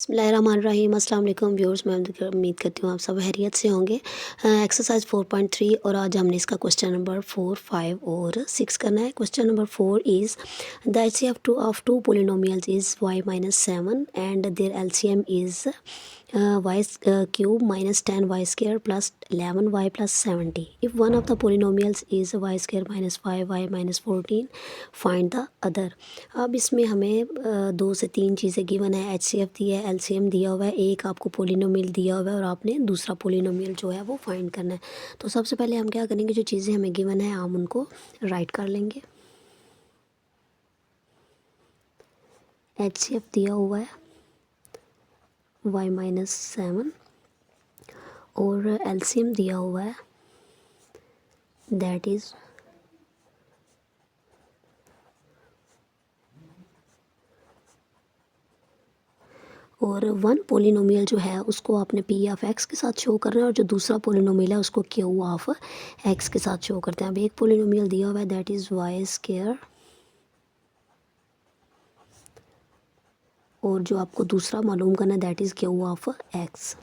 बिस्मिल्लाहिर्रहमानिर्रहीम। अस्सलाम वालेकुम व्यूअर्स, मैं उम्मीद करती हूँ आप सब खैरियत से होंगे। एक्सरसाइज 4.3 और आज हमने इसका क्वेश्चन नंबर 4, 5 और 6 करना है। Question number 4 is the HCF of two polynomials is y-7 and their LCM is y cube minus 10y square plus 11y plus 70. If one of the polynomials is y square minus 5y minus 14, find the other. अब इसमें हमें 2 से 3 चीज़ें given है। HCF दिया है, LCM दिया हुआ है, एक आपको पोलिनोमियल दिया हुआ है और आपने दूसरा पोलिनोमियल जो है वो फाइंड करना है। तो सबसे पहले हम क्या करेंगे, जो चीज़ें हमें गिवन है हम उनको राइट कर लेंगे। एचसीएफ दिया हुआ है y-7 और एलसीएम दिया हुआ है दैट इज़ और वन पोलिनोमियल जो है उसको आपने पी ऑफ एक्स के साथ शो करना है और जो दूसरा पोलिनोमियल है उसको क्यू ऑफ एक्स के साथ शो करते हैं। अब एक पोलिनोमियल दिया हुआ है दैट इज़ वाई स्क्वायर और जो आपको दूसरा मालूम करना है that is Q of x,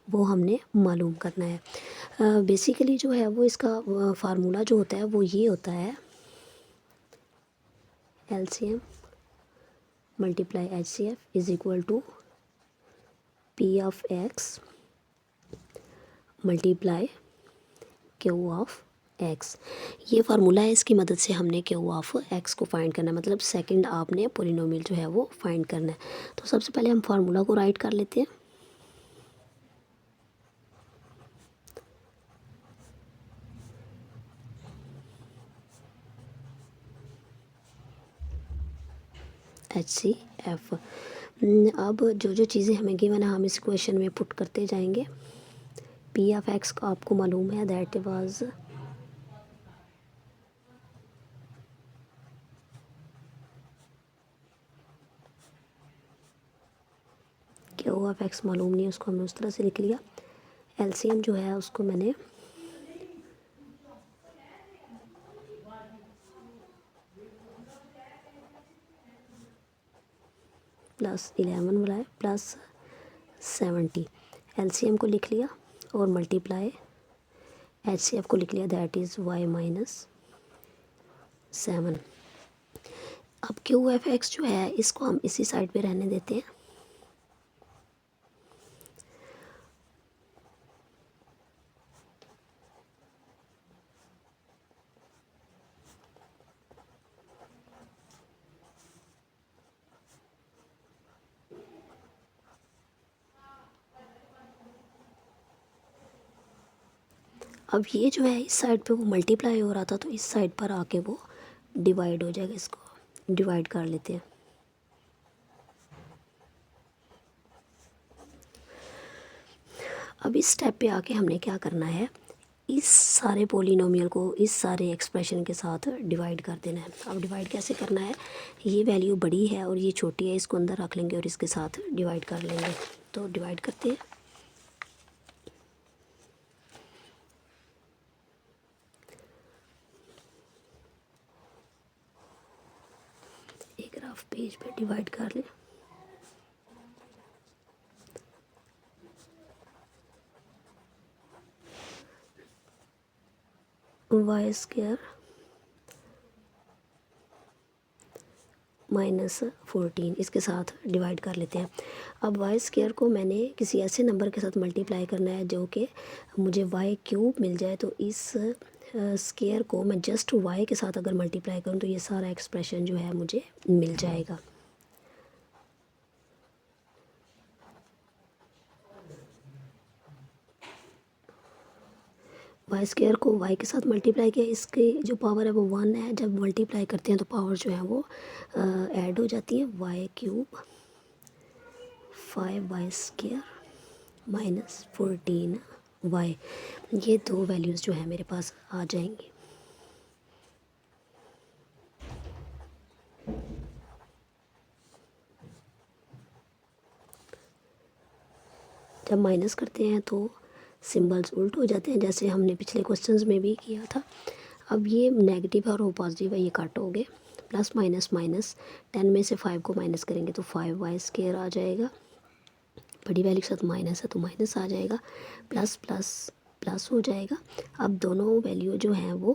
वो हमने मालूम करना है। बेसिकली जो है वो इसका फार्मूला जो होता है वो ये होता है LCM multiply HCF is equal to P of X multiply Q of X. ये फार्मूला है, इसकी मदद से हमने क्यू ऑफ एक्स को फाइंड करना है, मतलब सेकंड आपने पोलिनोमियल जो है वो फाइंड करना है। तो सबसे पहले हम फार्मूला को राइट कर लेते हैं। HCF। अब जो जो चीज़ें हमें गिवन है हम इस क्वेश्चन में पुट करते जाएंगे। पी ऑफ एक्स का आपको मालूम है that was Q of x मालूम नहीं है, उसको हमने उस तरह से लिख लिया। एलसीएम जो है उसको मैंने +11 बनाया +70, एलसीएम को लिख लिया और मल्टीप्लाई एचसीएफ को लिख लिया दैट इज़ y-7। अब क्यू एफ एक्स जो है इसको हम इसी साइड पे रहने देते हैं। अब ये जो है इस साइड पे वो मल्टीप्लाई हो रहा था तो इस साइड पर आके वो डिवाइड हो जाएगा, इसको डिवाइड कर लेते हैं। अब इस स्टेप पे आके हमने क्या करना है, इस सारे पोलिनोमियल को इस सारे एक्सप्रेशन के साथ डिवाइड कर देना है। अब डिवाइड कैसे करना है, ये वैल्यू बड़ी है और ये छोटी है, इसको अंदर रख लेंगे और इसके साथ डिवाइड कर लेंगे। तो डिवाइड करते हैं। एक रफ पेज पे डिवाइड कर लें। वाई स्क्वायर -14 इसके साथ डिवाइड कर लेते हैं। अब वाई स्क्वायर को मैंने किसी ऐसे नंबर के साथ मल्टीप्लाई करना है जो कि मुझे वाई क्यूब मिल जाए। तो इस स्क्वायर को मैं जस्ट वाई के साथ अगर मल्टीप्लाई करूँ तो ये सारा एक्सप्रेशन जो है मुझे मिल जाएगा। वाई स्क्वायर को वाई के साथ मल्टीप्लाई किया, इसकी जो पावर है वो 1 है। जब मल्टीप्लाई करते हैं तो पावर जो है वो ऐड हो जाती है। Y cube 5y square -14y, ये दो वैल्यूज़ जो है मेरे पास आ जाएंगी। जब माइनस करते हैं तो सिंबल्स उल्ट हो जाते हैं, जैसे हमने पिछले क्वेश्चंस में भी किया था। अब ये नेगेटिव है और वो पॉजिटिव है, ये कट हो गए। प्लस माइनस माइनस 10 में से 5 को माइनस करेंगे तो 5y स्क्वायर आ जाएगा बड़ी वैल्यू के साथ माइनस है तो माइनस आ जाएगा, प्लस प्लस प्लस हो जाएगा। अब दोनों वैल्यू जो हैं वो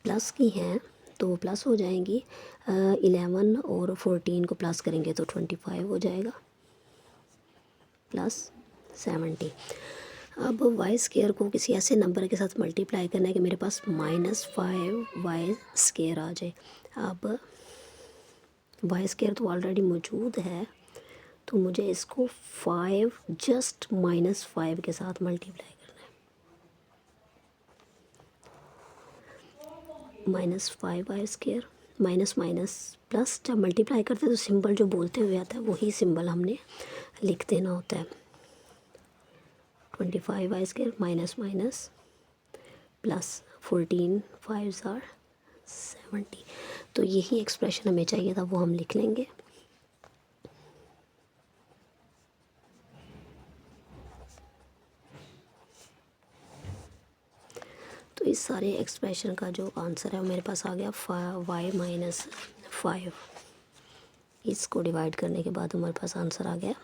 प्लस की हैं तो प्लस हो जाएंगी। 11 और 14 को प्लस करेंगे तो 25 हो जाएगा, प्लस 70। अब वाई स्केयर को किसी ऐसे नंबर के साथ मल्टीप्लाई करना है कि मेरे पास -5 वाई स्केयर आ जाए। अब वाई स्केयर तो ऑलरेडी मौजूद है, तो मुझे इसको 5 जस्ट -5 के साथ मल्टीप्लाई करना है। -5 y square minus minus plus, जब मल्टीप्लाई करते हैं तो सिंबल जो बोलते हुए आता है वही सिंबल हमने लिख देना होता है। 25 y square minus minus plus 14 5s are 70। तो यही एक्सप्रेशन हमें चाहिए था, वो हम लिख लेंगे। तो इस सारे एक्सप्रेशन का जो आंसर है वो मेरे पास आ गया y - 5। इसको डिवाइड करने के बाद हमारे पास आंसर आ गया।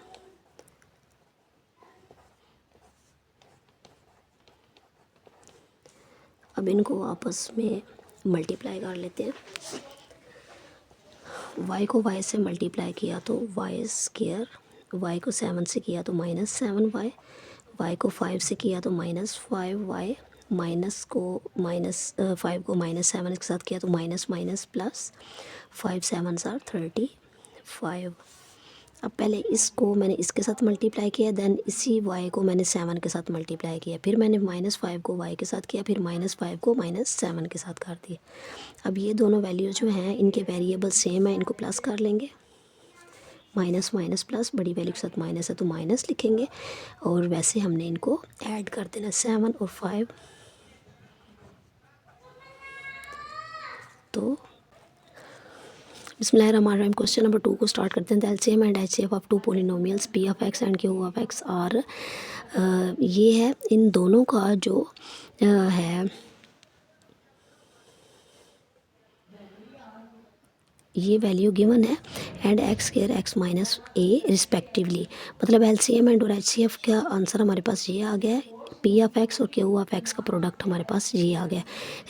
अब इनको आपस में मल्टीप्लाई कर लेते हैं। y को y से मल्टीप्लाई किया तो वाई स्केयर, y को 7 से किया तो -7y, y को 5 से किया तो -5y, माइनस को -5 को -7 के साथ किया तो minus minus plus 5 7s are 35। अब पहले इसको मैंने इसके साथ मल्टीप्लाई किया, देन इसी y को मैंने 7 के साथ मल्टीप्लाई किया, फिर मैंने -5 को y के साथ किया, फिर -5 को -7 के साथ कर दिया। अब ये दोनों वैल्यू जो हैं इनके वेरिएबल सेम है, इनको प्लस कर लेंगे। माइनस माइनस प्लस, बड़ी वैल्यू के साथ माइनस है तो माइनस लिखेंगे, और वैसे हमने इनको ऐड कर देना 7 और 5। तो बिस्मिल्लाहिर्रहमानिर्रहीम, क्वेश्चन नंबर 2 को स्टार्ट करते हैं। The LCM and HCF of two polynomials P of X and Q of X are, ये है इन दोनों का जो है ये वैल्यू गिवन है, and X square X minus A respectively. मतलब एलसीएम एंड और एचसीएफ का आंसर हमारे पास ये आ गया है, पी ऑफ एक्स और क्यू ऑफ एक्स का प्रोडक्ट हमारे पास ये आ गया।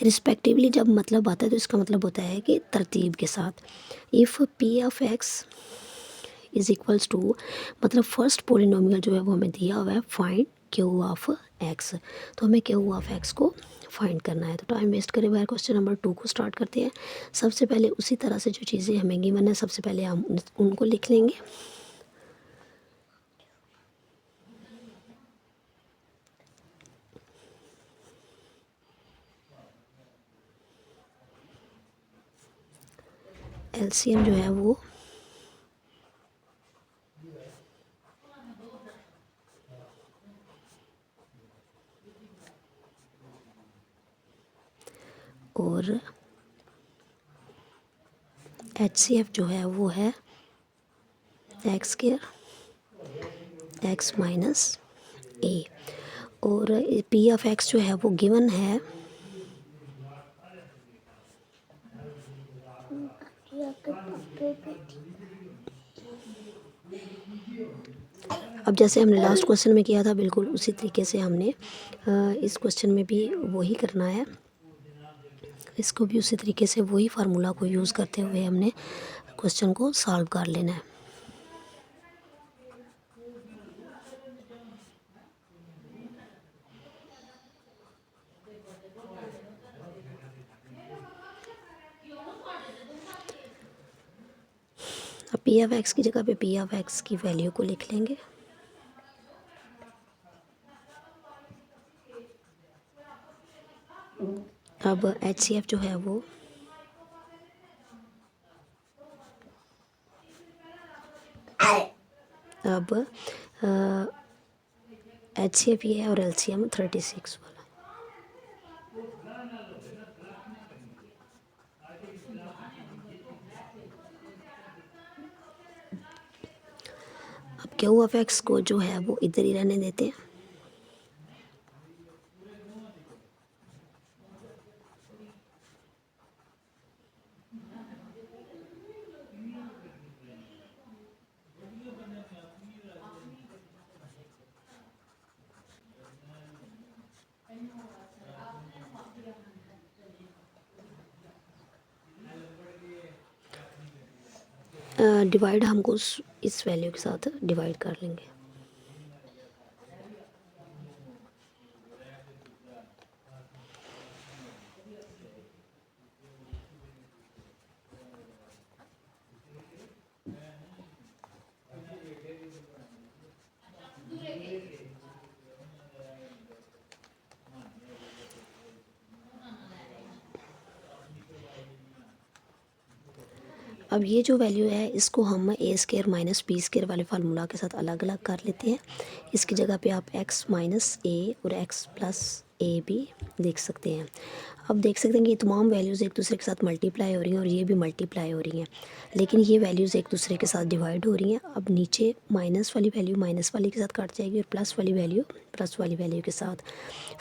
रिस्पेक्टिवली जब मतलब आता है तो इसका मतलब होता है कि तरतीब के साथ। If P of X is equals to, मतलब फर्स्ट पोलिनोमियल जो है वो हमें दिया हुआ है, फाइंड क्यू ऑफ एक्स। तो हमें क्यू ऑफ एक्स को फाइंड करना है। तो टाइम वेस्ट करे बगैर क्वेश्चन नंबर 2 को स्टार्ट करते हैं। सबसे पहले उसी तरह से जो चीज़ें हमें गिवन है सबसे पहले हम उनको लिख लेंगे। एलसीएम जो है वो और एचसीएफ जो है वो है एक्स स्क्वायर एक्स माइनस ए, और पी ऑफ एक्स जो है वो गिवन है अब जैसे हमने लास्ट क्वेश्चन में किया था बिल्कुल उसी तरीके से हमने इस क्वेश्चन में भी वही करना है। इसको भी उसी तरीके से वही फार्मूला को यूज़ करते हुए हमने क्वेश्चन को सॉल्व कर लेना है। अब पी ऑफ एक्स की जगह पे पी ऑफ एक्स की वैल्यू को लिख लेंगे। अब एच सी एफ जो है वो अब एच सी एफ ये है और एल सी एम 36 वाला। अब क्यू ऑफ एक्स को जो है वो इधर ही रहने देते हैं। डिवाइड हमको इस वैल्यू के साथ डिवाइड कर लेंगे। अब ये जो वैल्यू है इसको हम ए स्केयर माइनस बी स्केयर वाले फार्मूला के साथ अलग अलग कर लेते हैं। इसकी जगह पे आप एक्स माइनस ए और एक्स प्लस ए भी देख सकते हैं। अब देख सकते हैं कि ये तमाम वैल्यूज़ एक दूसरे के साथ मल्टीप्लाई हो रही हैं और ये भी मल्टीप्लाई हो रही हैं, लेकिन ये वैल्यूज़ एक दूसरे के साथ डिवाइड हो रही हैं। अब नीचे माइनस वाली वैल्यू माइनस वाली के साथ कट जाएगी और प्लस वाली वैल्यू प्लस वाली वैल्यू के साथ।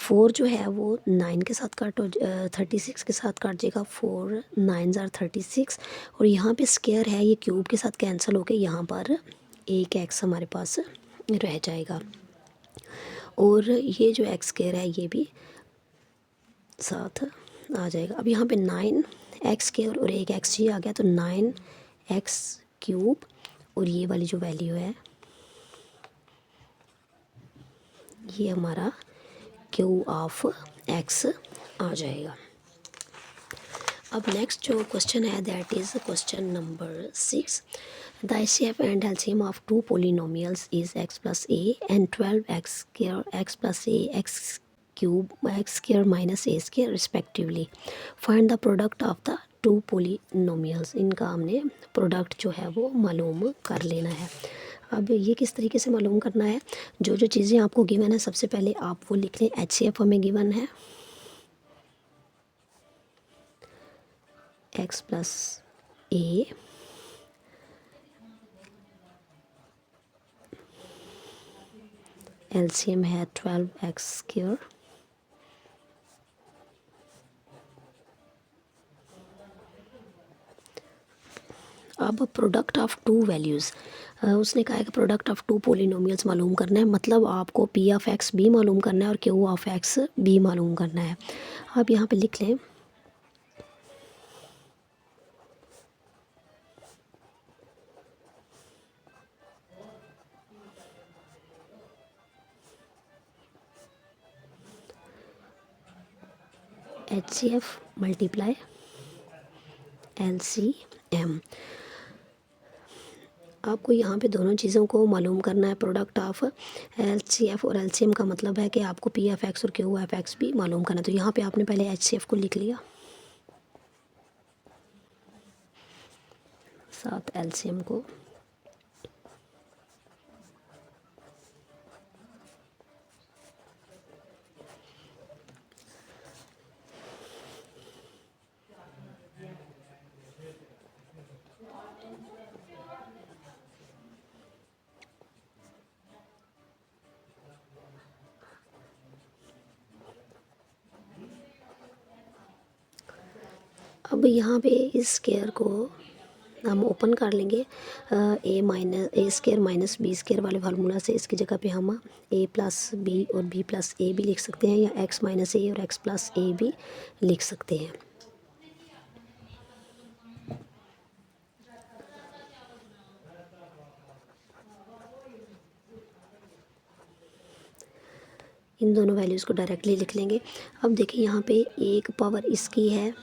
4 जो है वो 9 के साथ कट हो 36 के साथ कट जाएगा। 4 9s are 36 और यहाँ पे स्क्वायर है, ये क्यूब के साथ कैंसिल होके यहाँ पर एक एक्स हमारे पास रह जाएगा और ये जो एक्स स्क्वायर है ये भी साथ आ जाएगा। अब यहाँ पे 9 एक्स स्क्वायर और एक एक्स जी आ गया, तो 9 एक्स क्यूब और ये वाली जो वैल्यू है ये हमारा क्यू ऑफ एक्स आ जाएगा। अब नेक्स्ट जो क्वेश्चन है that is question number 6। The HCF and LCM of two polynomials is x plus a and 12x square x plus a x cube x square minus a square respectively. Find the product of the two polynomials. इनका हमने product जो है वो मालूम कर लेना है। अब ये किस तरीके से मालूम करना है, जो जो चीज़ें आपको गिवन है सबसे पहले आप वो लिख लें। HCF हमें गिवन है x प्लस a LCM है 12x स्क्वायर। अब प्रोडक्ट ऑफ टू वैल्यूज़, उसने कहा है कि प्रोडक्ट ऑफ टू पोलिनोमियल्स मालूम करना है, मतलब आपको पी ऑफ एक्स भी मालूम करना है और क्यू ऑफ एक्स भी मालूम करना है। आप यहाँ पे लिख लें HCF मल्टीप्लाई LCM। आपको यहाँ पे दोनों चीज़ों को मालूम करना है। प्रोडक्ट ऑफ HCF और LCM का मतलब है कि आपको पी एफ एक्स और क्यू एफ एक्स भी मालूम करना है। तो यहाँ पे आपने पहले HCF को लिख लिया, साथ LCM को। अब यहाँ पे इस स्क्वायर को हम ओपन कर लेंगे। ए स्क्वायर माइनस बी स्क्वायर वाले फार्मूला से इसकी जगह पे हम ए प्लस बी और बी प्लस ए भी लिख सकते हैं, या एक्स माइनस ए और एक्स प्लस ए भी लिख सकते हैं। इन दोनों वैल्यूज़ को डायरेक्टली लिख लेंगे। अब देखिए यहाँ पे एक पावर इसकी है,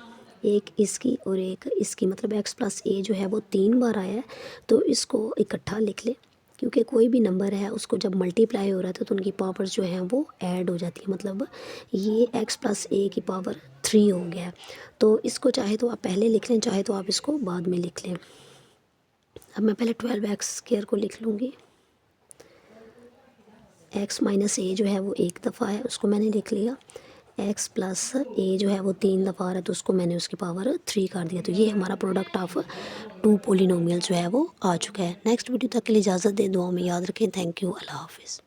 एक इसकी और एक इसकी, मतलब x प्लस ए जो है वो 3 बार आया है, तो इसको इकट्ठा लिख लें, क्योंकि कोई भी नंबर है उसको जब मल्टीप्लाई हो रहा था तो उनकी पावर्स जो हैं वो ऐड हो जाती है। मतलब ये x प्लस ए की पावर 3 हो गया है, तो इसको चाहे तो आप पहले लिख लें, चाहे तो आप इसको बाद में लिख लें। अब मैं पहले 12x स्क्वायर को लिख लूँगी। x माइनस ए जो है वो एक दफ़ा है, उसको मैंने लिख लिया। x प्लस ए जो है वो 3 दफ़ा आ रहा है, तो उसको मैंने उसकी पावर 3 कर दिया। तो ये हमारा प्रोडक्ट ऑफ टू पोलिनोमियल जो है वो आ चुका है। नेक्स्ट वीडियो तक के लिए इजाज़त दें, दुआओं में याद रखें। थैंक यू, अल्लाह हाफिज़।